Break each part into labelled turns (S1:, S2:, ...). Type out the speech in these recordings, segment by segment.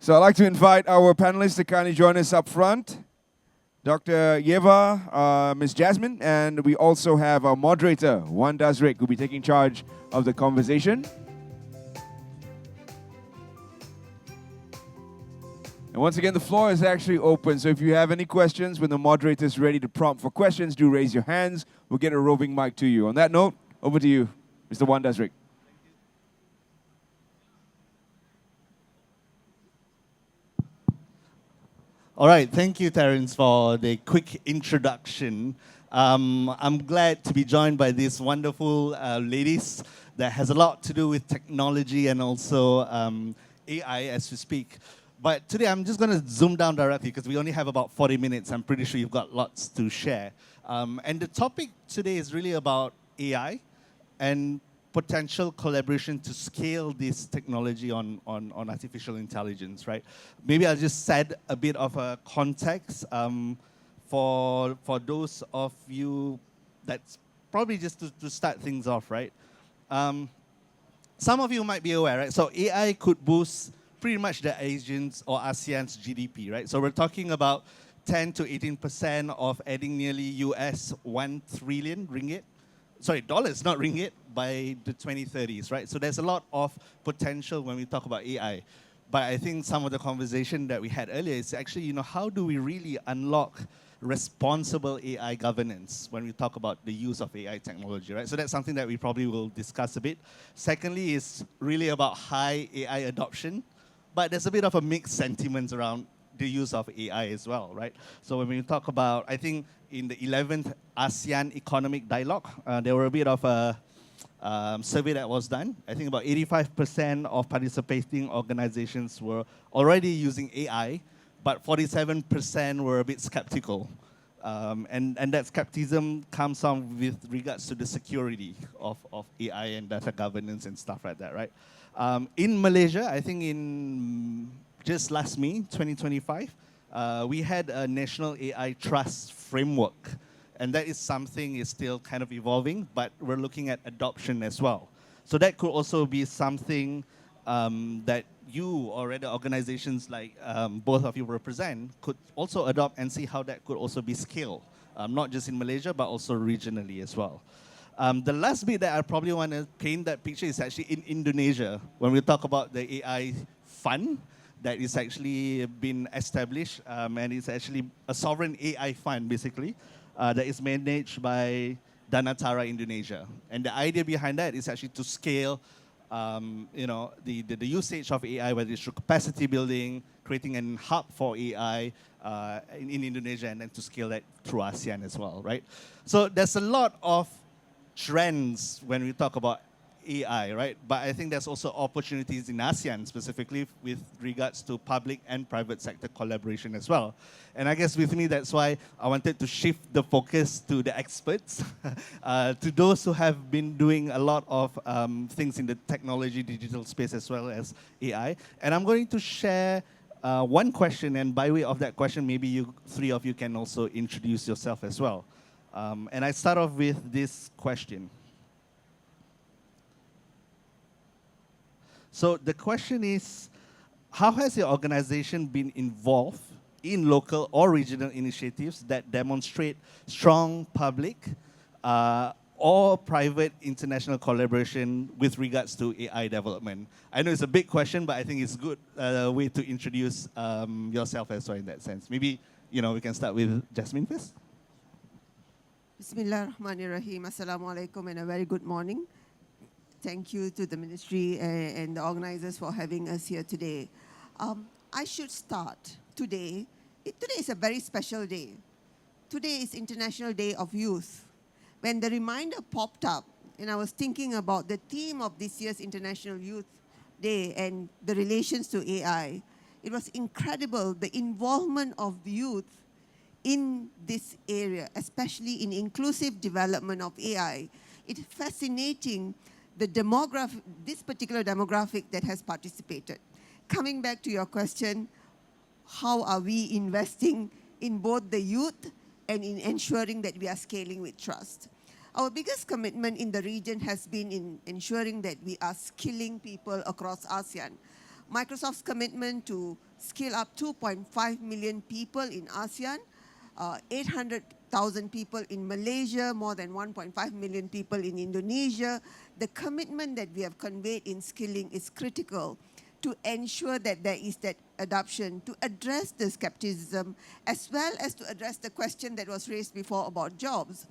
S1: So I'd like to invite our panelists to kindly join us up front. Dr. Ieva, Ms. Jasmine, and we also have our moderator, Dazriq, who will be taking charge of the conversation. And once again, the floor is actually open, so if you have any questions when the moderator is ready to prompt for questions, do raise your hands. We'll get a roving mic to you. On that note, over to you, Mr. Dazriq.
S2: All right, thank you, Terence, for the quick introduction. I'm glad to be joined by these wonderful ladies that has a lot to do with technology and also AI as we speak. But today I'm just going to zoom down directly because we only have about 40 minutes. I'm pretty sure you've got lots to share. And the topic today is really about AI and potential collaboration to scale this technology on artificial intelligence, right? Maybe I'll just set a bit of a context for those of you that's probably just to start things off, right? Some of you might be aware, right? So AI could boost pretty much the Asians or ASEAN's GDP, right? So we're talking about 10 to 18% of adding nearly US 1 trillion ringgit. Sorry, dollars, not ringgit, by the 2030s, right? So there's a lot of potential when we talk about AI. But I think some of the conversation that we had earlier is actually, how do we really unlock responsible AI governance when we talk about the use of AI technology, right? So that's something that we probably will discuss a bit. Secondly, is really about high AI adoption, but there's a bit of a mixed sentiments around the use of AI as well, right? So when we talk about, I think in the 11th ASEAN Economic Dialogue, there were a bit of a survey that was done. I think about 85% of participating organizations were already using AI, but 47% were a bit skeptical. And that skepticism comes on with regards to the security of AI and data governance and stuff like that, right? In Malaysia, I think in just last May, 2025, we had a national AI trust framework. And that is something is still kind of evolving, but we're looking at adoption as well. So that could also be something that you or other organizations like both of you represent could also adopt and see how that could also be scaled, not just in Malaysia, but also regionally as well. The last bit that I probably want to paint that picture is actually in Indonesia, when we talk about the AI fund that is actually been established, and it's actually a sovereign AI fund, basically, that is managed by Danatara Indonesia. And the idea behind that is actually to scale the usage of AI, whether it's through capacity building, creating a hub for AI in Indonesia, and then to scale that through ASEAN as well, right? So there's a lot of trends when we talk about AI, right? But I think there's also opportunities in ASEAN, specifically with regards to public and private sector collaboration as well. And I guess with me, that's why I wanted to shift the focus to the experts, to those who have been doing a lot of things in the technology, digital space, as well as AI. And I'm going to share one question, and by way of that question, maybe you three of you can also introduce yourself as well. And I start off with this question. So the question is, how has your organization been involved in local or regional initiatives that demonstrate strong public or private international collaboration with regards to AI development? I know it's a big question, but I think it's a good way to introduce yourself as well in that sense. Maybe, we can start with Jasmine first.
S3: Bismillahirrahmanirrahim. Assalamu alaikum and a very good morning. Thank you to the ministry and the organizers for having us here today. I should start today. Today is a very special day. Today is International Day of Youth. When the reminder popped up and I was thinking about the theme of this year's International Youth Day and the relations to AI, it was incredible, the involvement of youth in this area, especially in inclusive development of AI. It's fascinating this particular demographic that has participated. Coming back to your question, how are we investing in both the youth and in ensuring that we are scaling with trust? Our biggest commitment in the region has been in ensuring that we are skilling people across ASEAN. Microsoft's commitment to skill up 2.5 million people in ASEAN, 800,000 people in Malaysia, more than 1.5 million people in Indonesia. The commitment that we have conveyed in skilling is critical to ensure that there is that adoption, to address the skepticism, as well as to address the question that was raised before about jobs.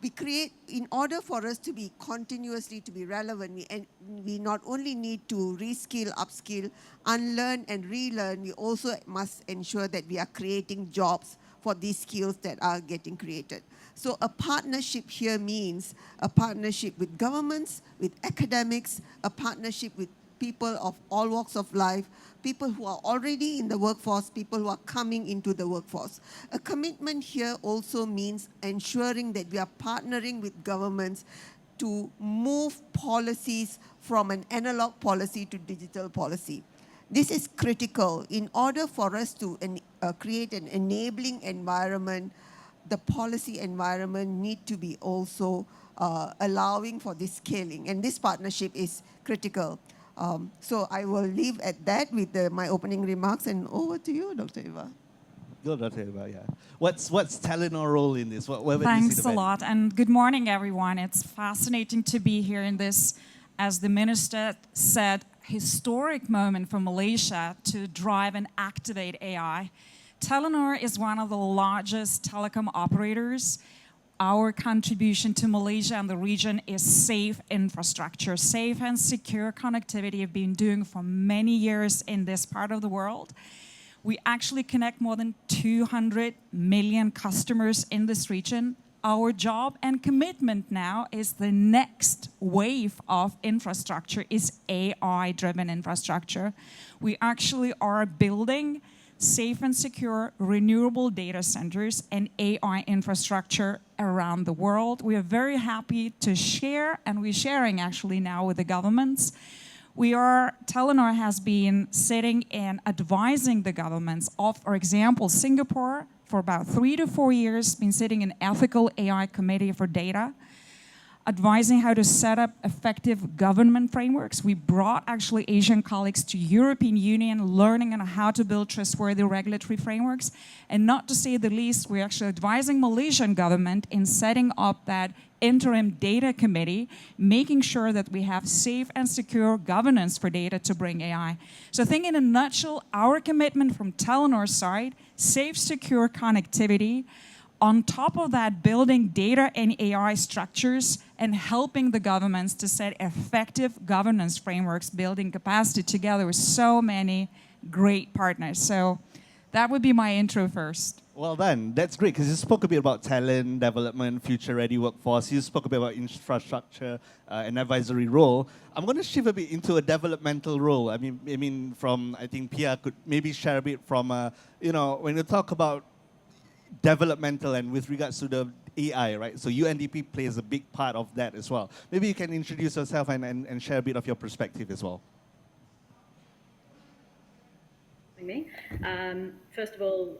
S3: We create, in order for us to be continuously to be relevant, we not only need to reskill, upskill, unlearn and relearn, we also must ensure that we are creating jobs for these skills that are getting created. So a partnership here means a partnership with governments, with academics, a partnership with people of all walks of life, people who are already in the workforce, people who are coming into the workforce. A commitment here also means ensuring that we are partnering with governments to move policies from an analog policy to digital policy. This is critical. In order for us to create an enabling environment, the policy environment need to be also allowing for this scaling, and this partnership is critical. So I will leave at that with my opening remarks, and over to you, Dr. Ieva.
S2: Go, Dr. Ieva, yeah. What's Telenor role in this? Where do you see
S4: Thanks
S2: the
S4: a
S2: value?
S4: lot, and good morning, everyone. It's fascinating to be here in this, as the minister said, historic moment for Malaysia to drive and activate AI. Telenor is one of the largest telecom operators. Our contribution to Malaysia and the region is safe infrastructure. Safe and secure connectivity have been doing for many years in this part of the world. We actually connect more than 200 million customers in this region. Our job and commitment now is the next wave of infrastructure is AI-driven infrastructure. We actually are building safe and secure renewable data centers and AI infrastructure around the world. We are very happy to share, and we're sharing actually now with the governments. Telenor has been sitting and advising the governments of, for example, Singapore for about 3 to 4 years, been sitting in ethical AI committee for data, advising how to set up effective government frameworks. We brought actually Asian colleagues to European Union, learning on how to build trustworthy regulatory frameworks. And not to say the least, we're actually advising Malaysian government in setting up that interim data committee, making sure that we have safe and secure governance for data to bring AI. So I think in a nutshell, our commitment from Telenor's side, safe, secure connectivity, on top of that, building data and AI structures and helping the governments to set effective governance frameworks, building capacity together with so many great partners. So that would be my intro first.
S2: Well done. That's great, because you spoke a bit about talent development, future-ready workforce. You spoke a bit about infrastructure and advisory role. I'm going to shift a bit into a developmental role. I think Pia could maybe share a bit from, when you talk about developmental and with regards to the AI, right? So UNDP plays a big part of that as well. Maybe you can introduce yourself and share a bit of your perspective as well.
S5: Me. First of all,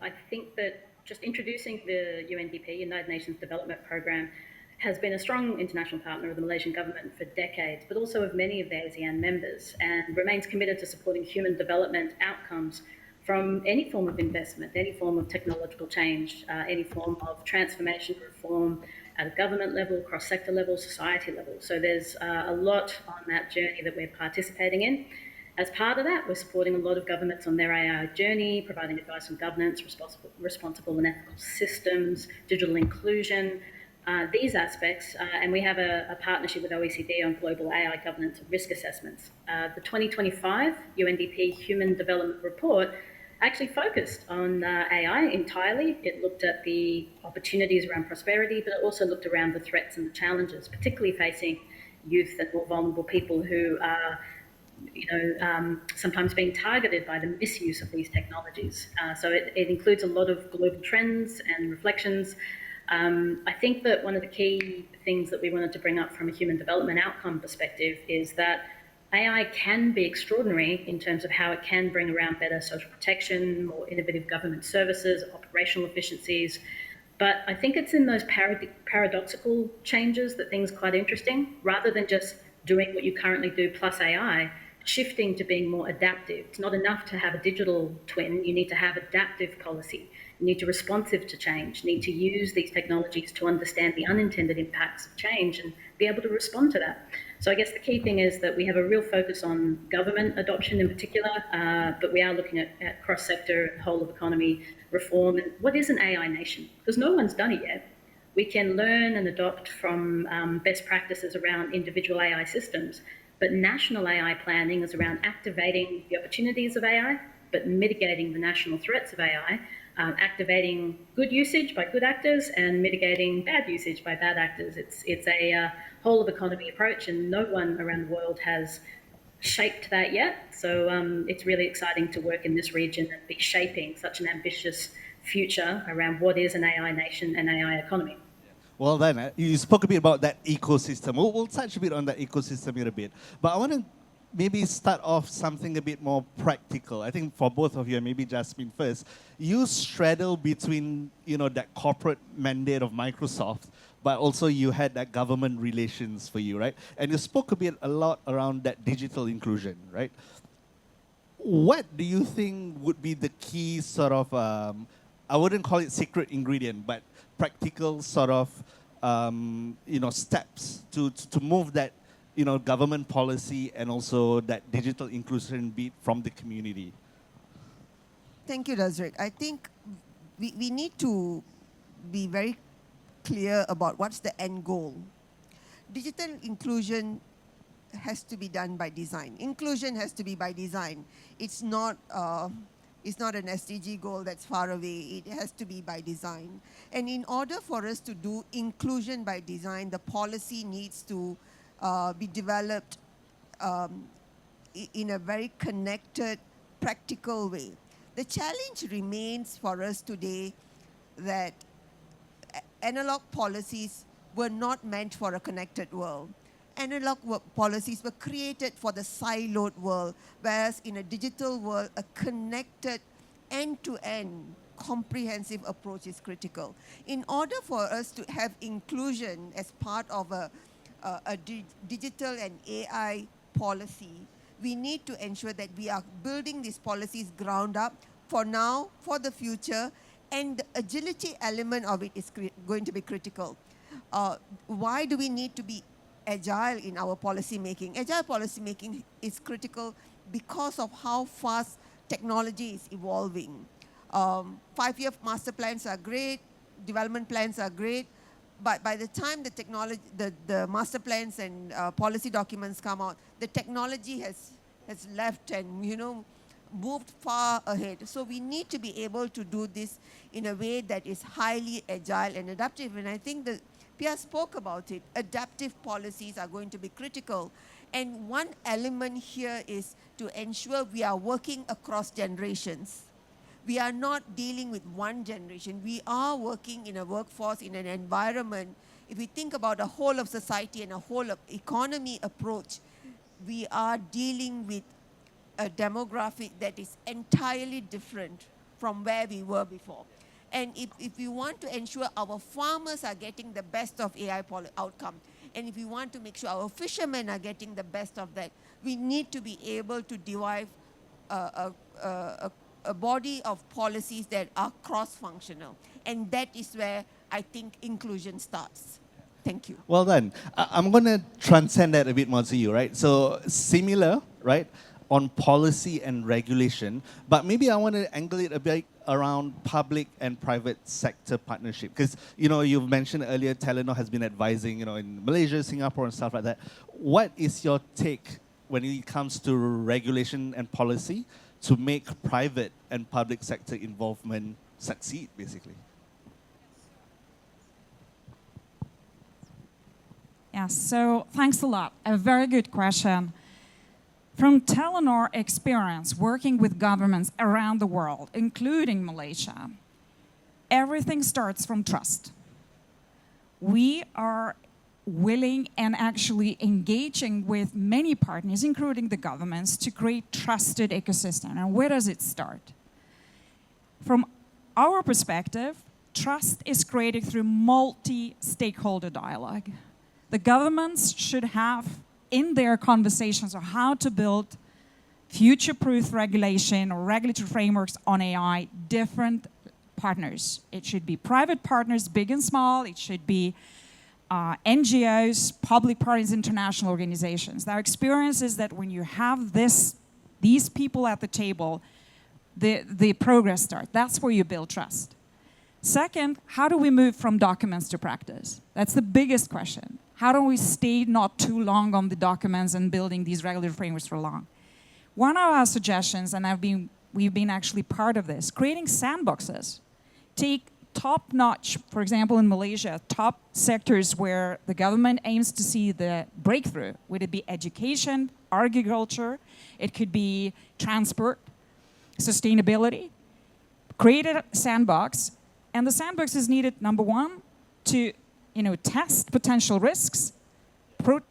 S5: I think that just introducing the UNDP, United Nations Development Programme, has been a strong international partner of the Malaysian government for decades, but also of many of the ASEAN members, and remains committed to supporting human development outcomes from any form of investment, any form of technological change, any form of transformation, reform at a government level, cross-sector level, society level. So there's a lot on that journey that we're participating in. As part of that, we're supporting a lot of governments on their AI journey, providing advice on governance, responsible and ethical systems, digital inclusion, these aspects. And we have a partnership with OECD on global AI governance and risk assessments. The 2025 UNDP Human Development Report actually focused on AI entirely. It looked at the opportunities around prosperity, but it also looked around the threats and the challenges, particularly facing youth and more vulnerable people who are sometimes being targeted by the misuse of these technologies. So it includes a lot of global trends and reflections. I think that one of the key things that we wanted to bring up from a human development outcome perspective is that AI can be extraordinary in terms of how it can bring around better social protection, more innovative government services, operational efficiencies. But I think it's in those paradoxical changes that things are quite interesting. Rather than just doing what you currently do plus AI, shifting to being more adaptive. It's not enough to have a digital twin, you need to have adaptive policy. You need to be responsive to change, need to use these technologies to understand the unintended impacts of change and be able to respond to that. So I guess the key thing is that we have a real focus on government adoption in particular, but we are looking at cross-sector, whole of economy reform. And what is an AI nation? Because no one's done it yet. We can learn and adopt from best practices around individual AI systems, but national AI planning is around activating the opportunities of AI, but mitigating the national threats of AI, activating good usage by good actors and mitigating bad usage by bad actors. It's a whole of economy approach, and no one around the world has shaped that yet. So it's really exciting to work in this region and be shaping such an ambitious future around what is an AI nation and AI economy.
S2: Well then, you spoke a bit about that ecosystem. We'll touch a bit on that ecosystem in a bit. But I want to maybe start off something a bit more practical. I think for both of you, and maybe Jasmine first, you straddle between, that corporate mandate of Microsoft, but also you had that government relations for you, right? And you spoke a lot around that digital inclusion, right? What do you think would be the key sort of, I wouldn't call it secret ingredient, but practical sort of, steps to move that, government policy and also that digital inclusion beat from the community?
S3: Thank you, Dazriq. I think we need to be very clear about what's the end goal. Digital inclusion has to be done by design. Inclusion has to be by design. It's not an SDG goal that's far away. It has to be by design. And in order for us to do inclusion by design, the policy needs to be developed in a very connected, practical way. The challenge remains for us today that analog policies were not meant for a connected world. Analog policies were created for the siloed world, whereas in a digital world, a connected, end-to-end, comprehensive approach is critical. In order for us to have inclusion as part of a digital and AI policy, we need to ensure that we are building these policies ground up for now, for the future, and the agility element of it is going to be critical. Why do we need to be agile in our policy making? Agile policy making is critical because of how fast technology is evolving. 5-year master plans are great, development plans are great, but by the time the technology, the master plans and policy documents come out, the technology has left and moved far ahead. So we need to be able to do this in a way that is highly agile and adaptive. And I think that Pia spoke about it. Adaptive policies are going to be critical. And one element here is to ensure we are working across generations. We are not dealing with one generation. We are working in a workforce, in an environment. If we think about a whole of society and a whole of economy approach, we are dealing with a demographic that is entirely different from where we were before. And if we want to ensure our farmers are getting the best of AI outcome, and if we want to make sure our fishermen are getting the best of that, we need to be able to derive a body of policies that are cross-functional. And that is where I think inclusion starts. Thank you.
S2: Well done. I'm going to transcend that a bit more to you, right? So similar, right, on policy and regulation, but maybe I want to angle it a bit around public and private sector partnership. Because, you've mentioned earlier, Telenor has been advising, in Malaysia, Singapore, and stuff like that. What is your take when it comes to regulation and policy to make private and public sector involvement succeed, basically?
S4: Yes, so thanks a lot. A very good question. From Telenor experience working with governments around the world, including Malaysia, everything starts from trust. We are willing and actually engaging with many partners, including the governments, to create trusted ecosystem. And where does it start? From our perspective, trust is created through multi-stakeholder dialogue. The governments should have in their conversations on how to build future-proof regulation or regulatory frameworks on AI, different partners. It should be private partners, big and small. It should be NGOs, public parties, international organizations. Our experience is that when you have these people at the table, the progress starts. That's where you build trust. Second, how do we move from documents to practice? That's the biggest question. How do we stay not too long on the documents and building these regulatory frameworks for long? One of our suggestions, and we've been actually part of this, creating sandboxes. Take top-notch, for example, in Malaysia, top sectors where the government aims to see the breakthrough. Would it be education, agriculture? It could be transport, sustainability. Create a sandbox, and the sandbox is needed, number one, to test potential risks,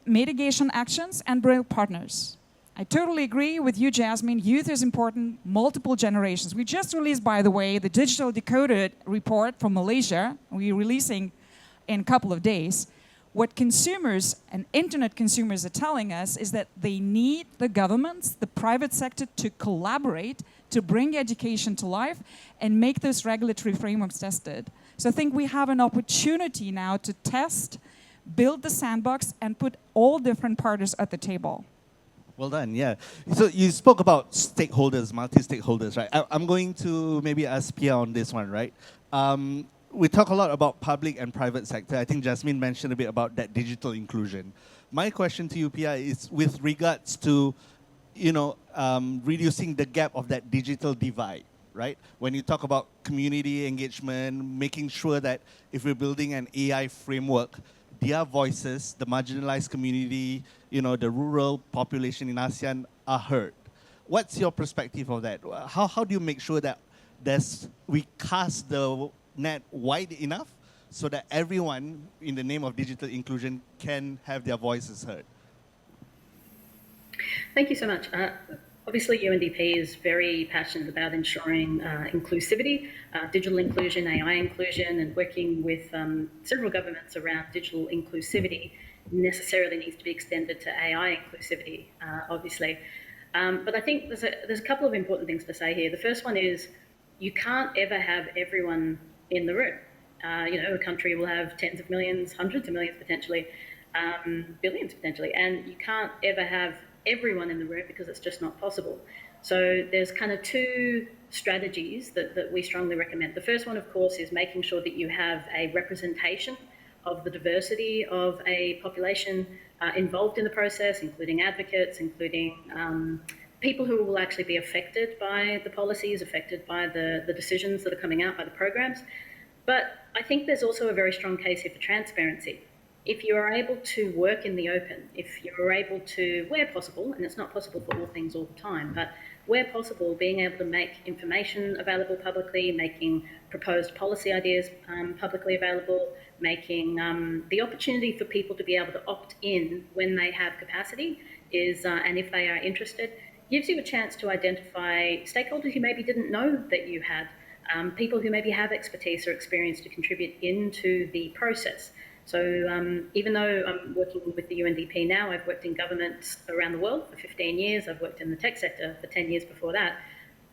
S4: mitigation actions, and build partners. I totally agree with you, Jasmine. Youth is important, multiple generations. We just released, by the way, the Digital Decoded report from Malaysia. We're releasing in a couple of days. What consumers and internet consumers are telling us is that they need the governments, the private sector to collaborate to bring education to life and make those regulatory frameworks tested. So I think we have an opportunity now to test, build the sandbox, and put all different partners at the table.
S2: Well done, yeah. So you spoke about stakeholders, multi-stakeholders, right? I'm going to maybe ask Pia on this one, right? We talk a lot about public and private sector. I think Jasmine mentioned a bit about that digital inclusion. My question to you, Pia, is with regards to, reducing the gap of that digital divide, right? When you talk about community engagement, making sure that if we're building an AI framework, their voices, the marginalized community, the rural population in ASEAN are heard. What's your perspective of that? How do you make sure that we cast the net wide enough so that everyone, in the name of digital inclusion, can have their voices heard?
S5: Thank you so much. Obviously, UNDP is very passionate about ensuring inclusivity, digital inclusion, AI inclusion, and working with several governments around digital inclusivity necessarily needs to be extended to AI inclusivity, obviously. But I think there's a couple of important things to say here. The first one is you can't ever have everyone in the room. A country will have tens of millions, hundreds of millions potentially, billions potentially, and you can't ever have everyone in the room because it's just not possible. So there's kind of two strategies that we strongly recommend. The first one, of course, is making sure that you have a representation of the diversity of a population involved in the process, including advocates, including people who will actually be affected by the policies, affected by the decisions that are coming out by the programs. But I think there's also a very strong case here for transparency. If you are able to work in the open, if you're able to, where possible, and it's not possible for all things all the time, but where possible, being able to make information available publicly, making proposed policy ideas publicly available, making the opportunity for people to be able to opt in when they have capacity is, and if they are interested, gives you a chance to identify stakeholders you maybe didn't know that you had, people who maybe have expertise or experience to contribute into the process. So even though I'm working with the UNDP now, I've worked in governments around the world for 15 years. I've worked in the tech sector for 10 years before that.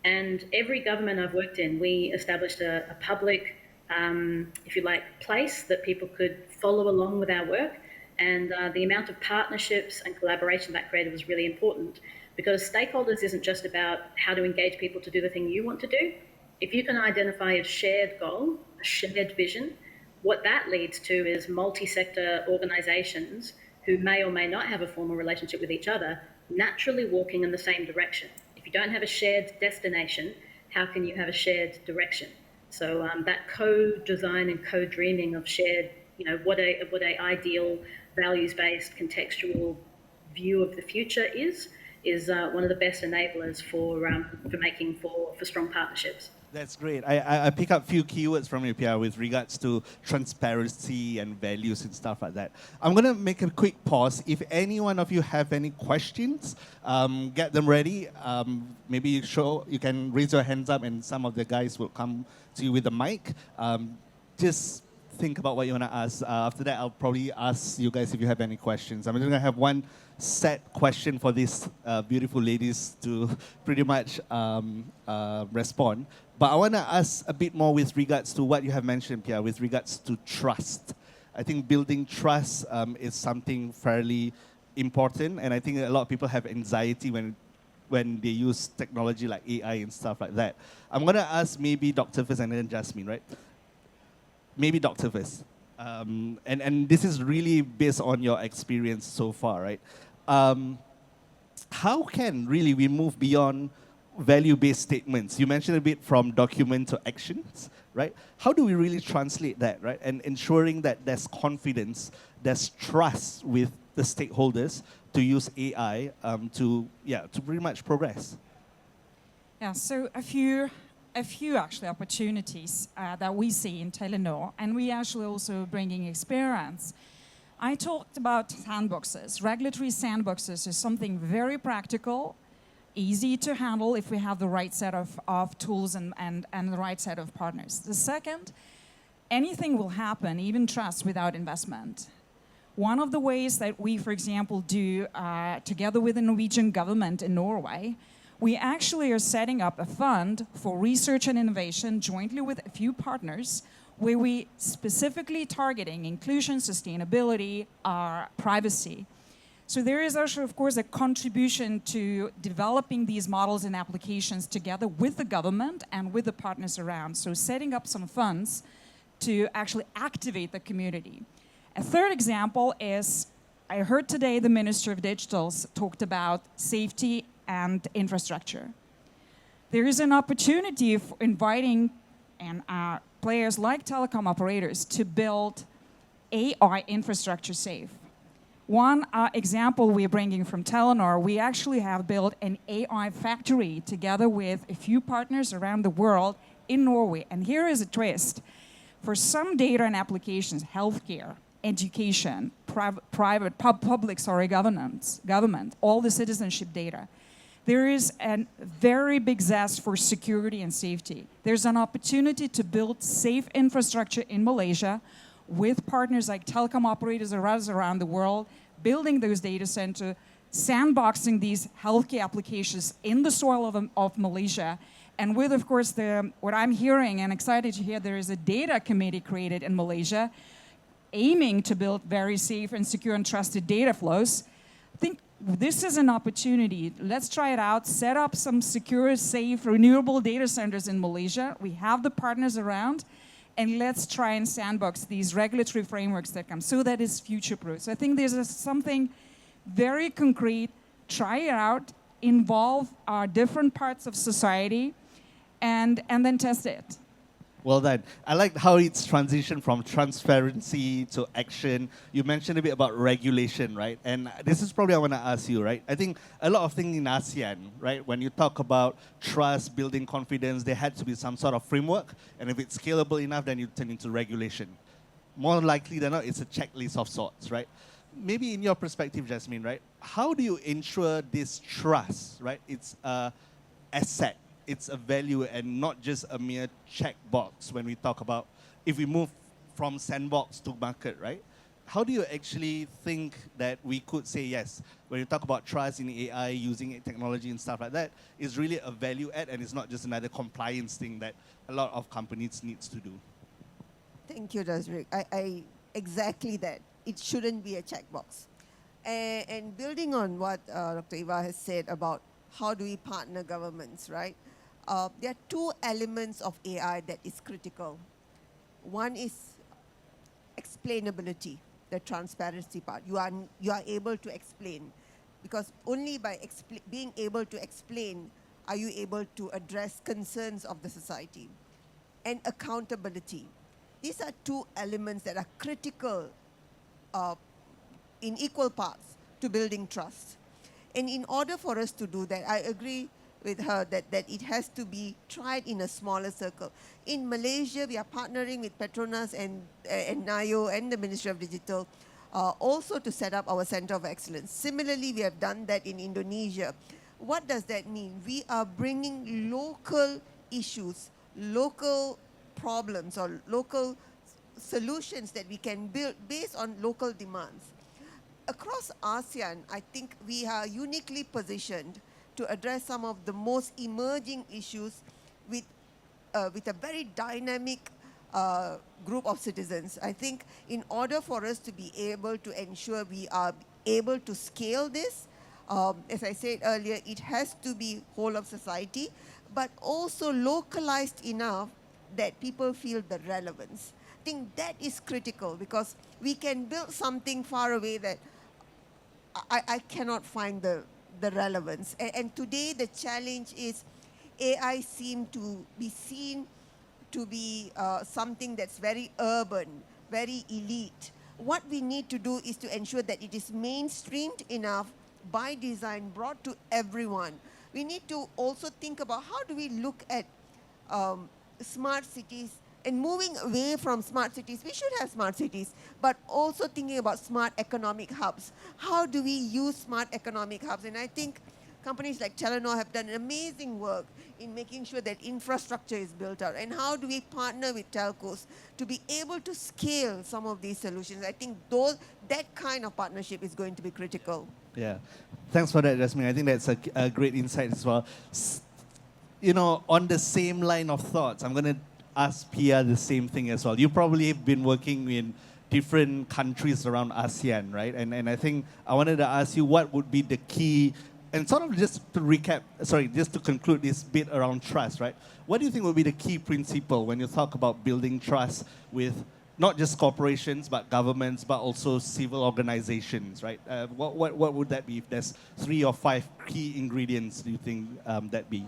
S5: And every government I've worked in, we established a public, if you like, place that people could follow along with our work. And the amount of partnerships and collaboration that created was really important, because stakeholders isn't just about how to engage people to do the thing you want to do. If you can identify a shared goal, a shared vision, what that leads to is multi-sector organisations who may or may not have a formal relationship with each other naturally walking in the same direction. If you don't have a shared destination, how can you have a shared direction? So that co-design and co-dreaming of shared, what a ideal values-based contextual view of the future is one of the best enablers for making for strong partnerships.
S2: That's great. I pick up a few keywords from you, Pia, with regards to transparency and values and stuff like that. I'm going to make a quick pause. If any one of you have any questions, get them ready. Maybe you can raise your hands up and some of the guys will come to you with the mic. Just think about what you want to ask. After that, I'll probably ask you guys if you have any questions. I'm just going to have one set question for these beautiful ladies to pretty much respond. But I want to ask a bit more with regards to what you have mentioned, Pia, with regards to trust. I think building trust is something fairly important, and I think a lot of people have anxiety when they use technology like AI and stuff like that. I'm going to ask maybe Dr. first and then Jasmine, right? Maybe Dr. first. And this is really based on your experience so far, right? How can really we move beyond value-based statements? You mentioned a bit from document to actions, right? How do we really translate that, right? And ensuring that there's confidence, there's trust with the stakeholders to use AI to pretty much progress.
S4: Yeah, so a few actually opportunities that we see in Telenor, and we actually also bringing experience. I talked about sandboxes. Regulatory sandboxes is something very practical, easy to handle if we have the right set of tools and the right set of partners. The second, anything will happen, even trust, without investment. One of the ways that we, for example, do together with the Norwegian government in Norway, we actually are setting up a fund for research and innovation jointly with a few partners where we specifically targeting inclusion, sustainability, privacy. So there is also, of course, a contribution to developing these models and applications together with the government and with the partners around. So setting up some funds to actually activate the community. A third example is, I heard today the Minister of Digitals talked about safety and infrastructure. There is an opportunity for inviting players like telecom operators to build AI infrastructure safe. One example we're bringing from Telenor, we actually have built an AI factory together with a few partners around the world in Norway. And here is a twist. For some data and applications, healthcare, education, government, all the citizenship data, there is a very big zest for security and safety. There's an opportunity to build safe infrastructure in Malaysia with partners like telecom operators around the world, building those data centers, sandboxing these healthcare applications in the soil of Malaysia. And with, of course, what I'm hearing and excited to hear, there is a data committee created in Malaysia aiming to build very safe and secure and trusted data flows. I think this is an opportunity. Let's try it out, set up some secure, safe, renewable data centers in Malaysia. We have the partners around, and let's try and sandbox these regulatory frameworks that come so that it's future-proof. So I think there's something very concrete. Try it out, involve our different parts of society, and then test it.
S2: Well done. I like how it's transitioned from transparency to action. You mentioned a bit about regulation, right? And this is probably I want to ask you, right? I think a lot of things in ASEAN, right? When you talk about trust, building confidence, there had to be some sort of framework. And if it's scalable enough, then you turn into regulation. More likely than not, it's a checklist of sorts, right? Maybe in your perspective, Jasmine, right? How do you ensure this trust, right? It's an asset. It's a value and not just a mere checkbox when we talk about, if we move from sandbox to market, right? How do you actually think that we could say yes, when you talk about trust in AI, using technology and stuff like that, is really a value add and it's not just another compliance thing that a lot of companies needs to do?
S3: Thank you, Dazriq. I exactly that. It shouldn't be a checkbox. And building on what Dr. Ieva has said about how do we partner governments, right? There are two elements of AI that is critical. One is explainability, the transparency part. You are able to explain, because only by being able to explain are you able to address concerns of the society. And accountability. These are two elements that are critical in equal parts to building trust. And in order for us to do that, I agree with her that it has to be tried in a smaller circle. In Malaysia, we are partnering with Petronas and NIO and the Ministry of Digital also to set up our Center of Excellence. Similarly, we have done that in Indonesia. What does that mean? We are bringing local issues, local problems or local solutions that we can build based on local demands. Across ASEAN, I think we are uniquely positioned to address some of the most emerging issues with a very dynamic group of citizens. I think in order for us to be able to ensure we are able to scale this, as I said earlier, it has to be whole of society, but also localized enough that people feel the relevance. I think that is critical because we can build something far away that I cannot find the relevance. And today the challenge is AI seem to be seen to be something that's very urban, very elite. What we need to do is to ensure that it is mainstreamed enough by design, brought to everyone. We need to also think about how do we look at smart cities and moving away from smart cities. We should have smart cities, but also thinking about smart economic hubs. How do we use smart economic hubs? And I think companies like Telenor have done amazing work in making sure that infrastructure is built out. And how do we partner with telcos to be able to scale some of these solutions? I think that kind of partnership is going to be critical.
S2: Yeah, thanks for that, Jasmine. I think that's a great insight as well. You know, on the same line of thoughts, I'm going to ask Pia the same thing as well. You probably have been working in different countries around ASEAN, right? And I think I wanted to ask you what would be the key, and sort of just to recap, just to conclude this bit around trust, right? What do you think would be the key principle when you talk about building trust with not just corporations, but governments, but also civil organizations, right? What would that be if there's 3 or 5 key ingredients, do you think that be?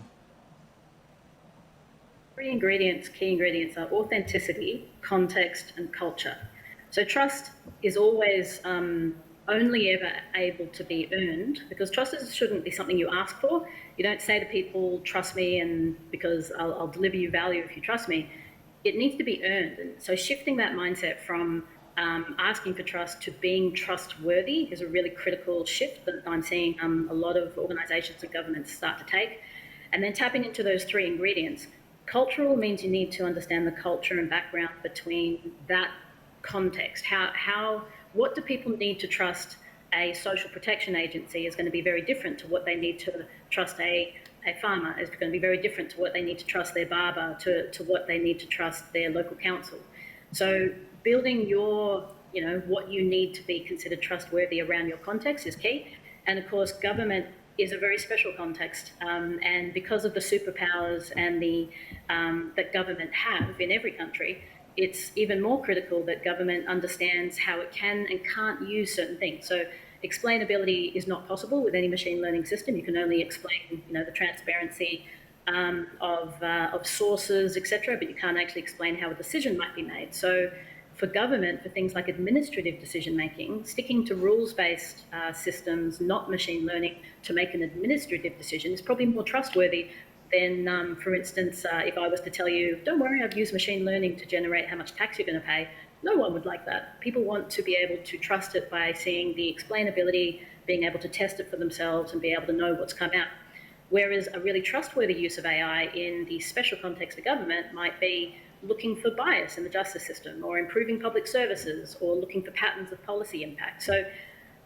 S5: 3 ingredients, key ingredients are authenticity, context, and culture. So trust is always only ever able to be earned, because trust shouldn't be something you ask for. You don't say to people, trust me, and because I'll deliver you value if you trust me. It needs to be earned. And so shifting that mindset from asking for trust to being trustworthy is a really critical shift that I'm seeing a lot of organizations and governments start to take. And then tapping into those 3 ingredients. Cultural means you need to understand the culture and background between that context. What do people need to trust a social protection agency is going to be very different to what they need to trust a farmer. It's going to be very different to what they need to trust their barber, to what they need to trust their local council. So building your, what you need to be considered trustworthy around your context is key. And of course, government is a very special context. And because of the superpowers and that government have in every country, it's even more critical that government understands how it can and can't use certain things. So explainability is not possible with any machine learning system. You can only explain, the transparency of sources, etc., but you can't actually explain how a decision might be made. So for government, for things like administrative decision-making, sticking to rules-based systems, not machine learning, to make an administrative decision is probably more trustworthy than, for instance, if I was to tell you, don't worry, I've used machine learning to generate how much tax you're going to pay. No one would like that. People want to be able to trust it by seeing the explainability, being able to test it for themselves and be able to know what's come out. Whereas a really trustworthy use of AI in the special context of government might be looking for bias in the justice system, or improving public services, or looking for patterns of policy impact. So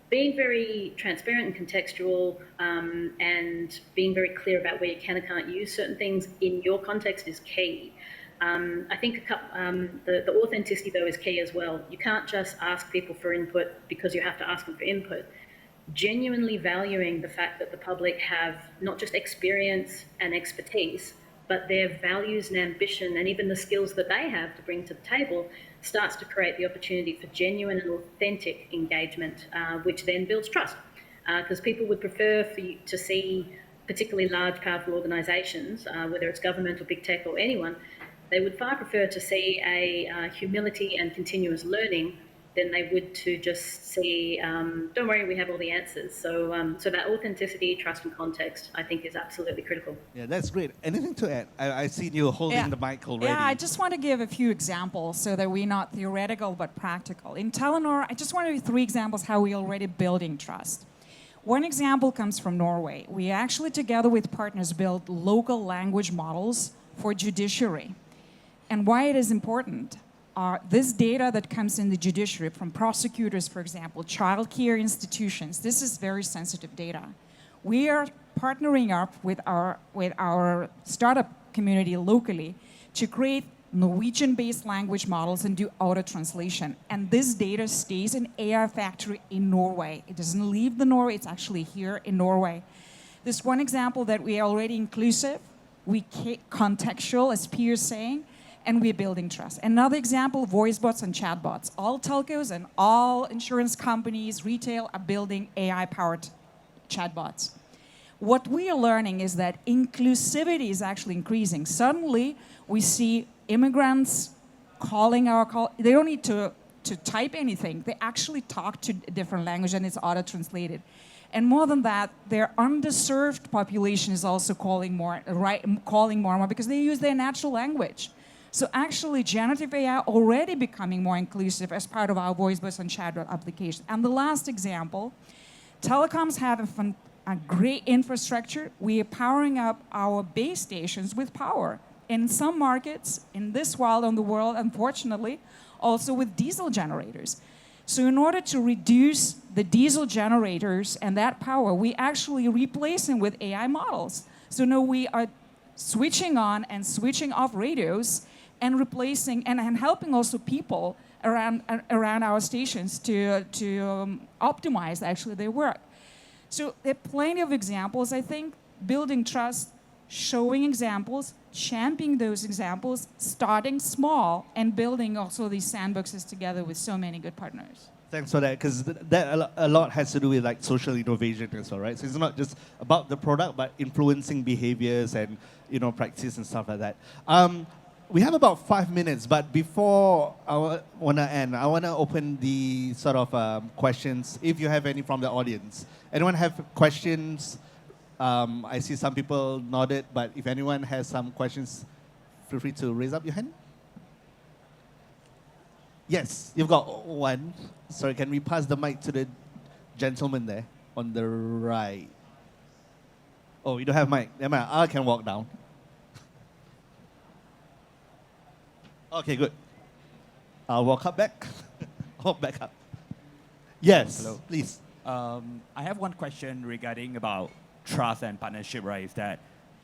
S5: being very transparent and contextual, and being very clear about where you can and can't use certain things in your context is key. I think the authenticity, though, is key as well. You can't just ask people for input because you have to ask them for input. Genuinely valuing the fact that the public have not just experience and expertise, but their values and ambition and even the skills that they have to bring to the table starts to create the opportunity for genuine and authentic engagement, which then builds trust. Because people would prefer for you to see particularly large, powerful organisations, whether it's government or big tech or anyone, they would far prefer to see a humility and continuous learning than they would to just see, don't worry, we have all the answers. So that authenticity, trust and context, I think is absolutely critical.
S2: Yeah, that's great. Anything to add? I see you holding the mic already.
S4: Yeah, I just want to give a few examples so that we're not theoretical but practical. In Telenor, I just want to give 3 examples how we're already building trust. One example comes from Norway. We actually, together with partners, built local language models for judiciary. And why it is important? this data that comes in the judiciary from prosecutors, for example, child care institutions, this is very sensitive data. We are partnering up with our startup community locally to create Norwegian-based language models and do auto-translation. And this data stays in AI Factory in Norway. It doesn't leave the Norway, it's actually here in Norway. This one example that we are already inclusive, we contextual, as Pierre is saying, and we're building trust. Another example, voice bots and chatbots. All telcos and all insurance companies, retail are building AI-powered chatbots. What we are learning is that inclusivity is actually increasing. Suddenly, we see immigrants calling our call. They don't need to type anything. They actually talk to a different language and it's auto-translated. And more than that, their underserved population is also calling more and more because they use their natural language. So actually, generative AI already becoming more inclusive as part of our voice bots and chatbot application. And the last example, telecoms have a great infrastructure. We are powering up our base stations with power. In some markets, in this world, on the world, unfortunately, also with diesel generators. So in order to reduce the diesel generators and that power, we actually replace them with AI models. So now we are switching on and switching off radios and replacing and helping also people around our stations to optimize actually their work. So there are plenty of examples. I think building trust, showing examples, championing those examples, starting small, and building also these sandboxes together with so many good partners.
S2: Thanks for that, because that a lot has to do with like social innovation as well, right? So it's not just about the product, but influencing behaviors and practice and stuff like that. We have about 5 minutes, but before I want to end, I want to open the sort of questions, if you have any from the audience. Anyone have questions? I see some people nodded, but if anyone has some questions, feel free to raise up your hand. Yes, you've got one. Sorry, can we pass the mic to the gentleman there on the right? Oh, you don't have mic. Never mind, I can walk down. Okay, good. I'll walk up back. Walk back up. Yes, hello. Please.
S6: I have one question regarding about trust and partnership, right? Is that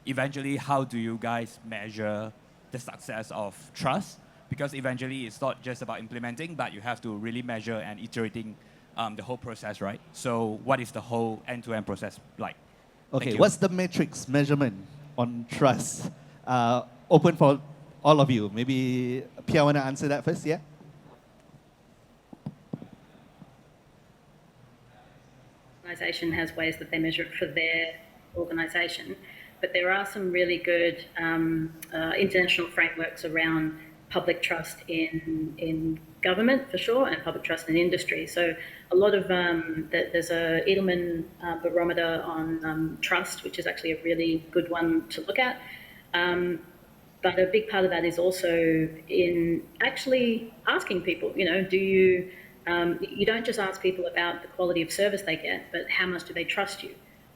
S6: eventually how do you guys measure the success of trust? Because eventually it's not just about implementing, but you have to really measure and iterating the whole process, right? So what is the whole end-to-end process like?
S2: Okay, what's the metrics measurement on trust? Open for all of you. Maybe Pia want to answer that first, yeah?
S5: Organisation has ways that they measure it for their organisation, but there are some really good international frameworks around public trust in government, for sure, and public trust in industry. So a lot of, there's a Edelman barometer on trust, which is actually a really good one to look at. But a big part of that is also in actually asking people, do you, you don't just ask people about the quality of service they get, but how much do they trust you?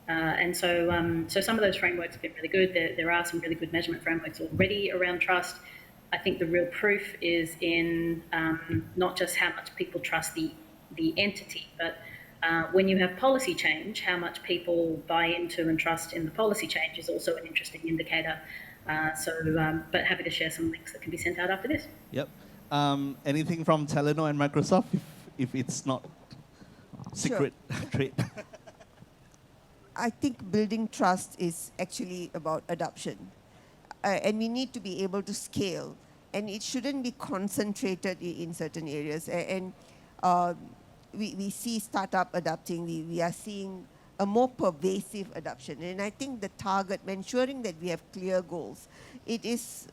S5: And so some of those frameworks have been really good. There are some really good measurement frameworks already around trust. I think the real proof is in not just how much people trust the entity, but when you have policy change, how much people buy into and trust in the policy change is also an interesting indicator. But happy to share some links that can be sent out after this.
S2: Yep. Anything from Telenor and Microsoft, if it's not secret trade?
S3: I think building trust is actually about adoption. And we need to be able to scale. And it shouldn't be concentrated in certain areas. And we see startup adopting. We are seeing a more pervasive adoption. And I think the target, ensuring that we have clear goals, it is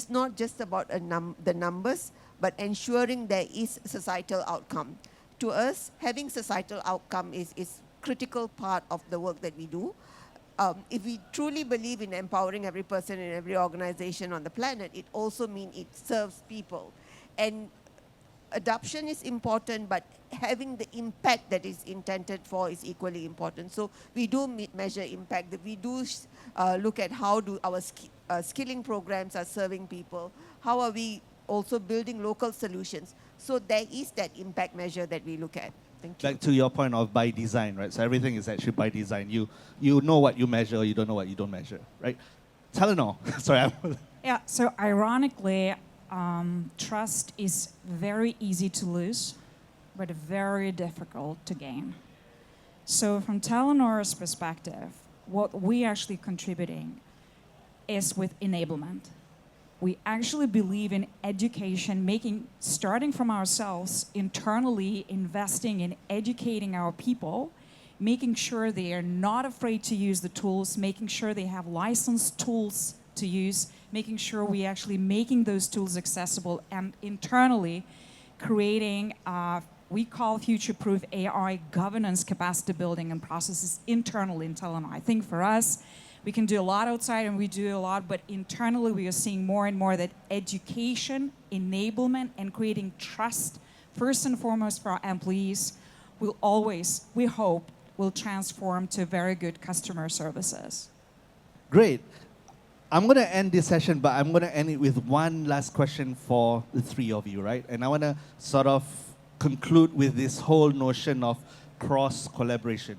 S3: not just about the numbers, but ensuring there is societal outcome. To us, having societal outcome is critical part of the work that we do. If we truly believe in empowering every person in every organization on the planet, it also means it serves people. And adoption is important, but having the impact that is intended for is equally important. So we do measure impact. We do look at how do our skilling programs are serving people? How are we also building local solutions? So there is that impact measure that we look at. Thank you.
S2: Back to your point of by design, right? So everything is actually by design. You know what you measure, you don't know what you don't measure, right? Telenor, sorry.
S4: Yeah, so ironically, trust is very easy to lose, but very difficult to gain. So from Telenor's perspective, what we actually contributing is with enablement. We actually believe in education, starting from ourselves internally, investing in educating our people, making sure they are not afraid to use the tools, making sure they have licensed tools to use, making sure we actually making those tools accessible, and internally creating, we call future-proof AI governance capacity building and processes internally in Telenor. I think for us, we can do a lot outside and we do a lot, but internally we are seeing more and more that education, enablement, and creating trust, first and foremost for our employees, will always, we hope, will transform to very good customer services.
S2: Great. I'm going to end this session, but I'm going to end it with one last question for the three of you, right? And I want to sort of conclude with this whole notion of cross-collaboration.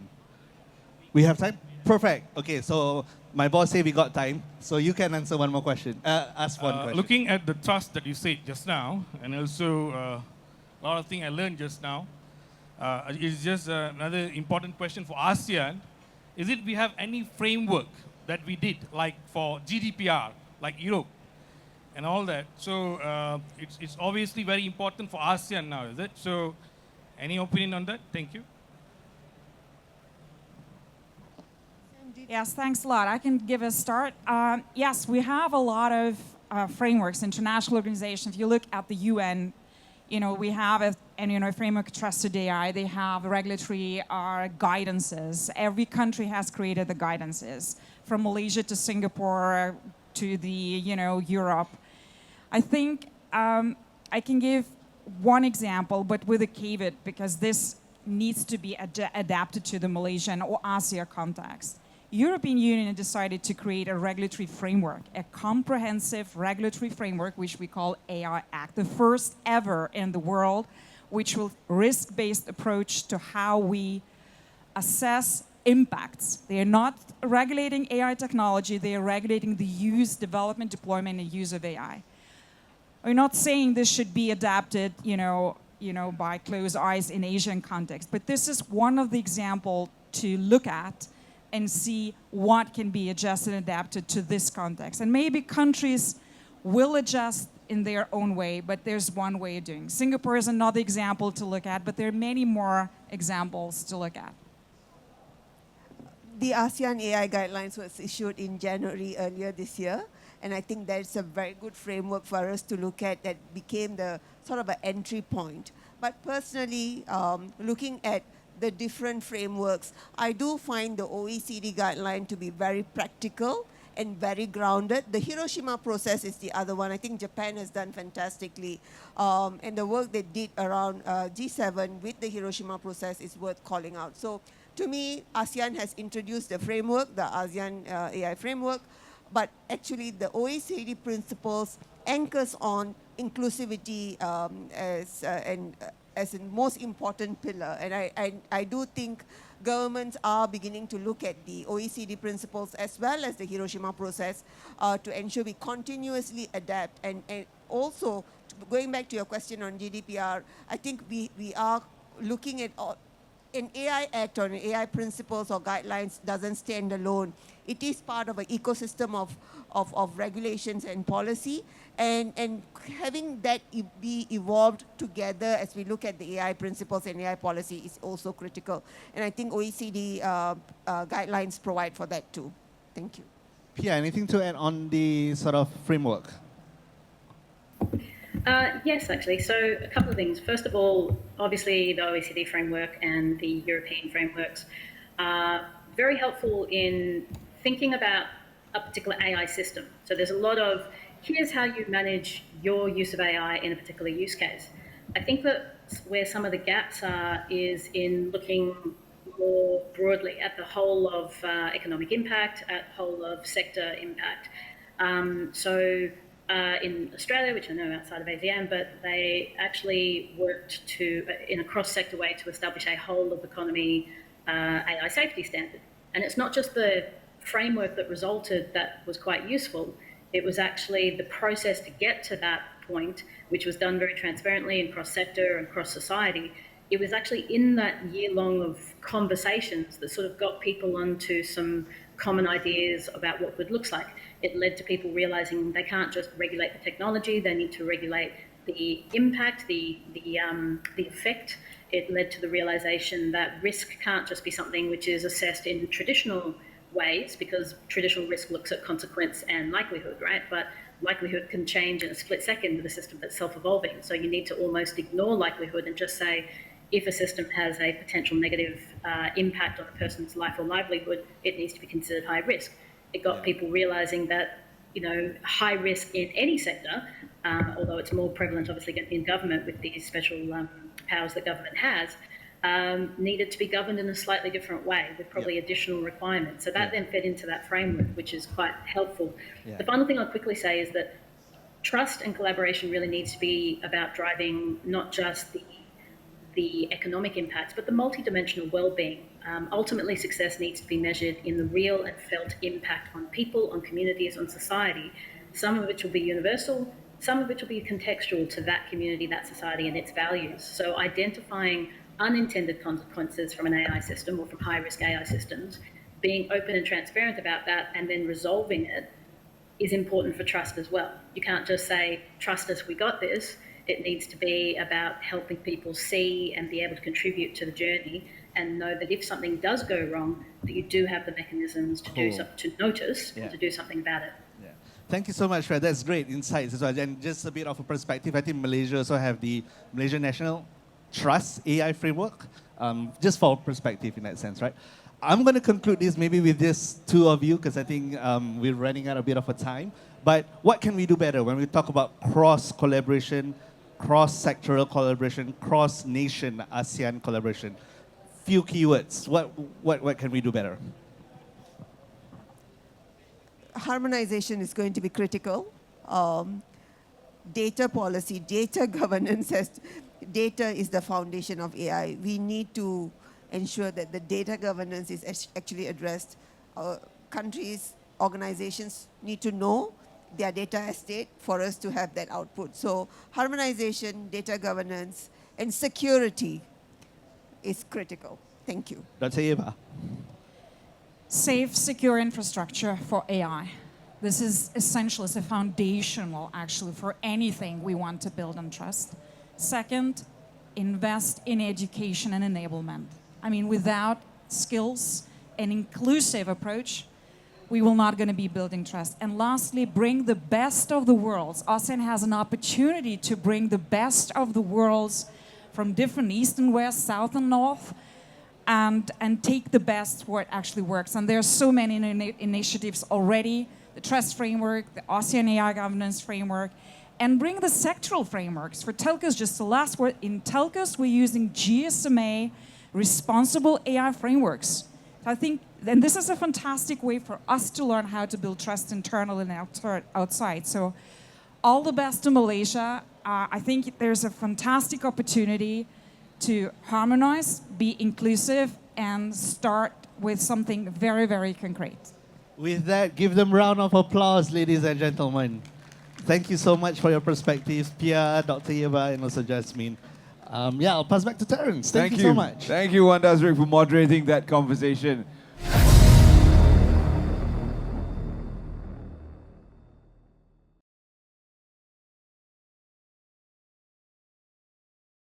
S2: We have time? Perfect. Okay, so my boss said we got time, so you can answer one more question. Ask one question.
S7: Looking at the trust that you said just now, and also a lot of things I learned just now, it's just another important question for ASEAN. Is it we have any framework that we did, like for GDPR, like Europe, and all that? So it's obviously very important for ASEAN now, is it? So any opinion on that? Thank you.
S4: Yes, thanks a lot. I can give a start. Yes, we have a lot of frameworks, international organizations. If you look at the UN, we have a framework trusted AI. They have regulatory guidances. Every country has created the guidances, from Malaysia to Singapore to the Europe. I think I can give one example, but with a caveat, because this needs to be adapted to the Malaysian or ASEAN context. European Union decided to create a regulatory framework, a comprehensive regulatory framework, which we call AI Act, the first ever in the world, which will risk-based approach to how we assess impacts. They are not regulating AI technology, they are regulating the use, development, deployment, and use of AI. We're not saying this should be adapted, by closed eyes in Asian context, but this is one of the examples to look at and see what can be adjusted and adapted to this context. And maybe countries will adjust in their own way, but there's one way of doing. Singapore is another example to look at, but there are many more examples to look at.
S3: The ASEAN AI guidelines was issued in January earlier this year, and I think that's a very good framework for us to look at that became the sort of an entry point. But personally, looking at the different frameworks, I do find the OECD guideline to be very practical and very grounded. The Hiroshima process is the other one. I think Japan has done fantastically. And the work they did around G7 with the Hiroshima process is worth calling out. So to me, ASEAN has introduced the framework, the ASEAN AI framework, but actually the OECD principles anchors on inclusivity as a most important pillar. And I do think governments are beginning to look at the OECD principles as well as the Hiroshima process to ensure we continuously adapt. And also, going back to your question on GDPR, I think we are looking at an AI Act or an AI principles or guidelines doesn't stand alone. It is part of an ecosystem of regulations and policy, and having that be evolved together as we look at the AI principles and AI policy is also critical. And I think OECD guidelines provide for that too. Thank you.
S2: Pia, anything to add on the sort of framework?
S5: Yes, actually. So a couple of things. First of all, obviously the OECD framework and the European frameworks are very helpful in thinking about a particular AI system. So there's a lot of, here's how you manage your use of AI in a particular use case. I think that where some of the gaps are is in looking more broadly at the whole of economic impact, at whole of sector impact. In Australia, which I know outside of ASEAN, but they actually worked in a cross-sector way to establish a whole-of-economy AI safety standard. And it's not just the framework that resulted that was quite useful, it was actually the process to get to that point, which was done very transparently and cross-sector and cross-society. It was actually in that year-long of conversations that sort of got people onto some common ideas about what good looks like. It led to people realizing they can't just regulate the technology, they need to regulate the impact, the effect. It led to the realization that risk can't just be something which is assessed in traditional ways, because traditional risk looks at consequence and likelihood, right? But likelihood can change in a split second with a system that's self-evolving. So you need to almost ignore likelihood and just say, if a system has a potential negative impact on a person's life or livelihood, it needs to be considered high risk. It got people realizing that, high risk in any sector, although it's more prevalent obviously in government with these special powers that government has, needed to be governed in a slightly different way with probably additional requirements. So that then fed into that framework, which is quite helpful. The final thing I'll quickly say is that trust and collaboration really needs to be about driving not just the economic impacts, but the multidimensional well-being. Ultimately, success needs to be measured in the real and felt impact on people, on communities, on society, some of which will be universal, some of which will be contextual to that community, that society, and its values. So identifying unintended consequences from an AI system or from high-risk AI systems, being open and transparent about that, and then resolving it is important for trust as well. You can't just say, trust us, we got this. It needs to be about helping people see and be able to contribute to the journey and know that if something does go wrong, that you do have the mechanisms to do to notice and to do something about it.
S2: Thank you so much, Fred. That's great insights as well. And just a bit of a perspective, I think Malaysia also have the Malaysia National Trust AI Framework, just for perspective in that sense, right? I'm going to conclude this maybe with just two of you, because I think we're running out a bit of a time. But what can we do better when we talk about cross-collaboration, cross-sectoral collaboration, cross-nation ASEAN collaboration? Few keywords. What can we do better?
S3: Harmonization is going to be critical. Data policy, data governance, data is the foundation of AI. We need to ensure that the data governance is actually addressed. Countries, organizations need to know their data estate for us to have that output. So harmonization, data governance, and security is critical. Thank you.
S2: Dr. Ieva.
S4: Safe, secure infrastructure for AI. This is essential, it's a foundational actually for anything we want to build and trust. Second, invest in education and enablement. I mean, without skills and inclusive approach, we will not going to be building trust. And lastly, bring the best of the worlds. ASEAN has an opportunity to bring the best of the worlds from different east and west, south and north, and take the best where it actually works. And there are so many initiatives already, the trust framework, the ASEAN AI governance framework, and bring the sectoral frameworks. For telcos, just the last word, in telcos, we're using GSMA responsible AI frameworks. So I think, and this is a fantastic way for us to learn how to build trust internally and outside. So all the best to Malaysia. I think there's a fantastic opportunity to harmonize, be inclusive, and start with something very, very concrete.
S2: With that, give them a round of applause, ladies and gentlemen. Thank you so much for your perspectives, Pia, Dr. Ieva, and also Jasmine. I'll pass back to Terence. Thank you so much.
S1: Thank you, Dazriq, for moderating that conversation.